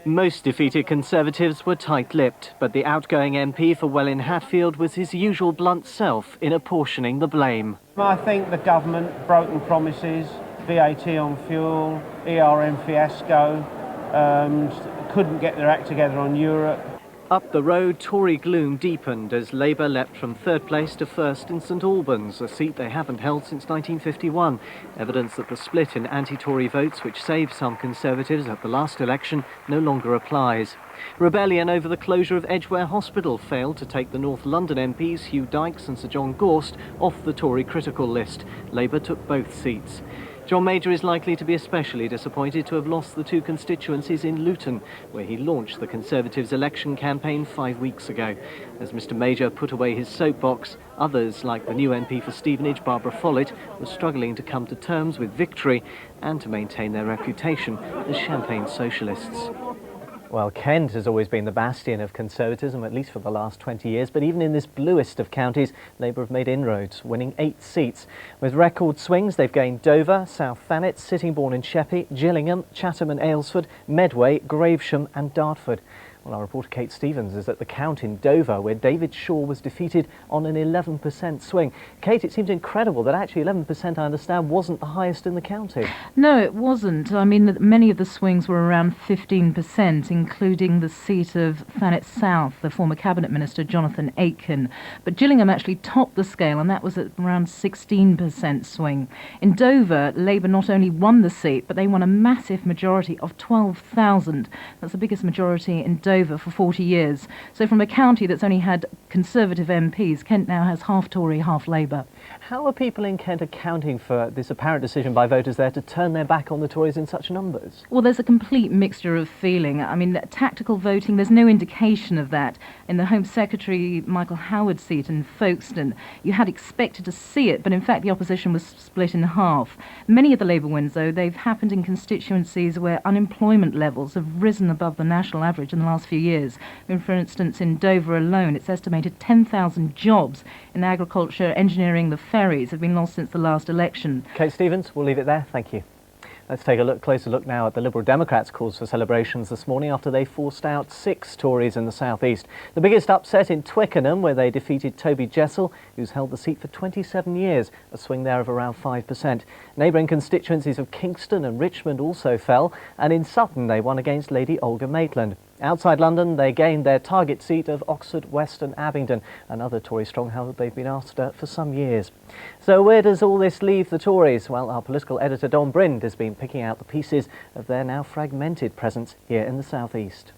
Most defeated Conservatives were tight-lipped, but the outgoing MP for Welwyn Hatfield was his usual blunt self in apportioning the blame. I think the government broken promises, VAT on fuel, ERM fiasco, couldn't get their act together on Europe. Up the road, Tory gloom deepened as Labour leapt from third place to first in St Albans, a seat they haven't held since 1951. Evidence that the split in anti-Tory votes, which saved some Conservatives at the last election, no longer applies. Rebellion over the closure of Edgware Hospital failed to take the North London MPs Hugh Dykes and Sir John Gorst off the Tory critical list. Labour took both seats. John Major is likely to be especially disappointed to have lost the two constituencies in Luton, where he launched the Conservatives' election campaign 5 weeks ago. As Mr Major put away his soapbox, others, like the new MP for Stevenage, Barbara Follett, were struggling to come to terms with victory and to maintain their reputation as champagne socialists. Well, Kent has always been the bastion of conservatism, at least for the last 20 years, but even in this bluest of counties, Labour have made inroads, winning 8 seats. With record swings, they've gained Dover, South Thanet, Sittingbourne and Sheppey, Gillingham, Chatham and Aylesford, Medway, Gravesham and Dartford. Well, our reporter Kate Stevens is at the count in Dover, where David Shaw was defeated on an 11% swing. Kate, it seems incredible that actually 11%, I understand, wasn't the highest in the county. No, it wasn't. I mean, many of the swings were around 15%, including the seat of Thanet South, the former Cabinet Minister Jonathan Aitken. But Gillingham actually topped the scale, and that was at around 16% swing. In Dover, Labour not only won the seat, but they won a massive majority of 12,000. That's the biggest majority in Dover for 40 years. So from a county that's only had Conservative MPs, Kent now has half Tory, half Labour. How are people in Kent accounting for this apparent decision by voters there to turn their back on the Tories in such numbers? Well, there's a complete mixture of feeling. I mean, tactical voting, there's no indication of that. In the Home Secretary Michael Howard's seat in Folkestone, you had expected to see it, but in fact the opposition was split in half. Many of the Labour wins, though, they've happened in constituencies where unemployment levels have risen above the national average in the last few years. I mean, for instance, in Dover alone, it's estimated 10,000 jobs in agriculture, engineering, the ferries have been lost since the last election. Kate Stevens, we'll leave it there. Thank you. Let's take a closer look now at the Liberal Democrats' calls for celebrations this morning after they forced out 6 Tories in the South East. The biggest upset in Twickenham, where they defeated Toby Jessel, who's held the seat for 27 years, a swing there of around 5%. Neighbouring constituencies of Kingston and Richmond also fell, and in Sutton they won against Lady Olga Maitland. Outside London, they gained their target seat of Oxford, West and Abingdon, another Tory stronghold they've been after for some years. So where does all this leave the Tories? Well, our political editor Don Brind has been picking out the pieces of their now fragmented presence here in the South East.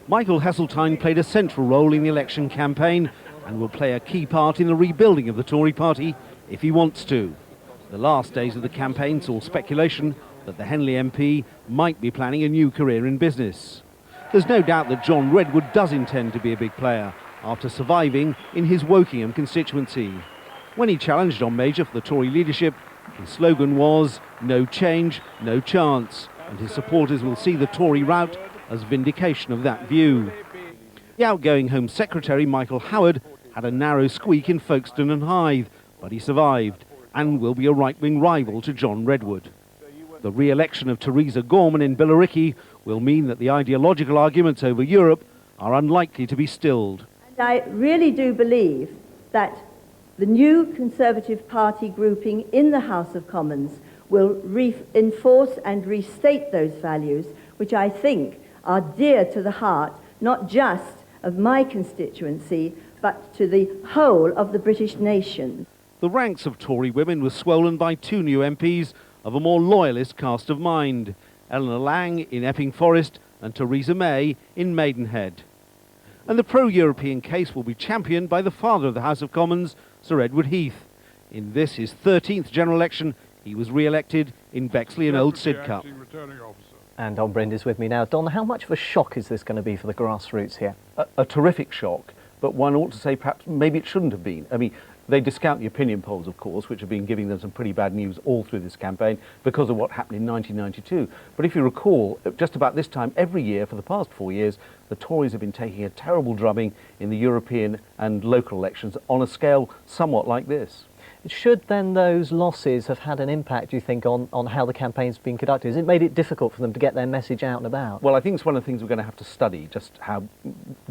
Michael Heseltine played a central role in the election campaign and will play a key part in the rebuilding of the Tory party if he wants to. The last days of the campaign saw speculation that the Henley MP might be planning a new career in business. There's no doubt that John Redwood does intend to be a big player after surviving in his Wokingham constituency. When he challenged John Major for the Tory leadership, his slogan was "No change, no chance," and his supporters will see the Tory rout as vindication of that view. The outgoing Home Secretary Michael Howard had a narrow squeak in Folkestone and Hythe, but he survived and will be a right-wing rival to John Redwood. The re-election of Theresa Gorman in Billericay will mean that the ideological arguments over Europe are unlikely to be stilled. And I really do believe that the new Conservative Party grouping in the House of Commons will reinforce and restate those values, which I think are dear to the heart, not just of my constituency, but to the whole of the British nation. The ranks of Tory women were swollen by 2 new MPs of a more loyalist cast of mind, Eleanor Lang in Epping Forest and Theresa May in Maidenhead. And the pro-European case will be championed by the father of the House of Commons, Sir Edward Heath. In this, his 13th general election, he was re-elected in Bexley and Old Sidcup. And Don Brind is with me now. Don, how much of a shock is this going to be for the grassroots here? A terrific shock, but one ought to say perhaps maybe it shouldn't have been. I mean, they discount the opinion polls, of course, which have been giving them some pretty bad news all through this campaign because of what happened in 1992. But if you recall, just about this time every year for the past 4 years, the Tories have been taking a terrible drubbing in the European and local elections on a scale somewhat like this. Should then those losses have had an impact, do you think, on how the campaign's been conducted? Has it made it difficult for them to get their message out and about? Well, I think it's one of the things we're going to have to study, just how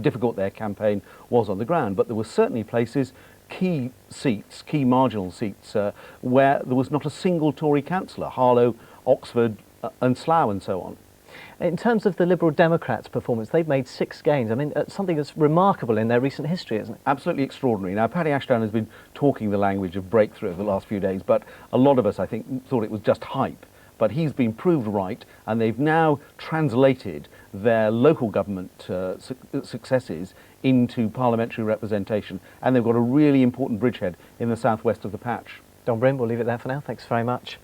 difficult their campaign was on the ground. But there were certainly places, key seats, key marginal seats, where there was not a single Tory councillor, Harlow, Oxford and Slough and so on. In terms of the Liberal Democrats' performance, they've made 6 gains. I mean, something that's remarkable in their recent history, isn't it? Absolutely extraordinary. Now, Paddy Ashdown has been talking the language of breakthrough over the last few days, but a lot of us, I think, thought it was just hype. But he's been proved right, and they've now translated their local government successes into parliamentary representation, and they've got a really important bridgehead in the southwest of the patch. Don Bryn, we'll leave it there for now. Thanks very much.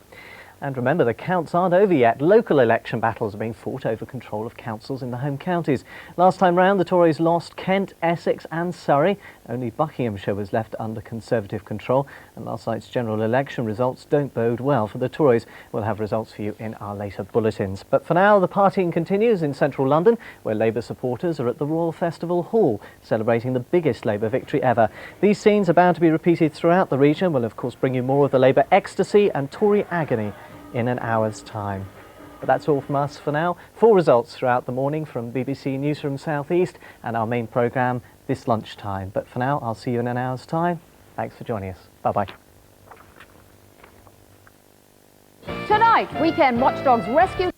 And remember, the counts aren't over yet. Local election battles are being fought over control of councils in the home counties. Last time round, the Tories lost Kent, Essex and Surrey. Only Buckinghamshire was left under Conservative control. And last night's general election results don't bode well for the Tories. We'll have results for you in our later bulletins. But for now, the partying continues in central London, where Labour supporters are at the Royal Festival Hall, celebrating the biggest Labour victory ever. These scenes are bound to be repeated throughout the region. We'll, of course, bring you more of the Labour ecstasy and Tory agony in an hour's time. But that's all from us for now. Full results throughout the morning from BBC Newsroom Southeast and our main programme this lunchtime. But for now, I'll see you in an hour's time. Thanks for joining us. Bye-bye. Tonight, weekend watchdogs rescue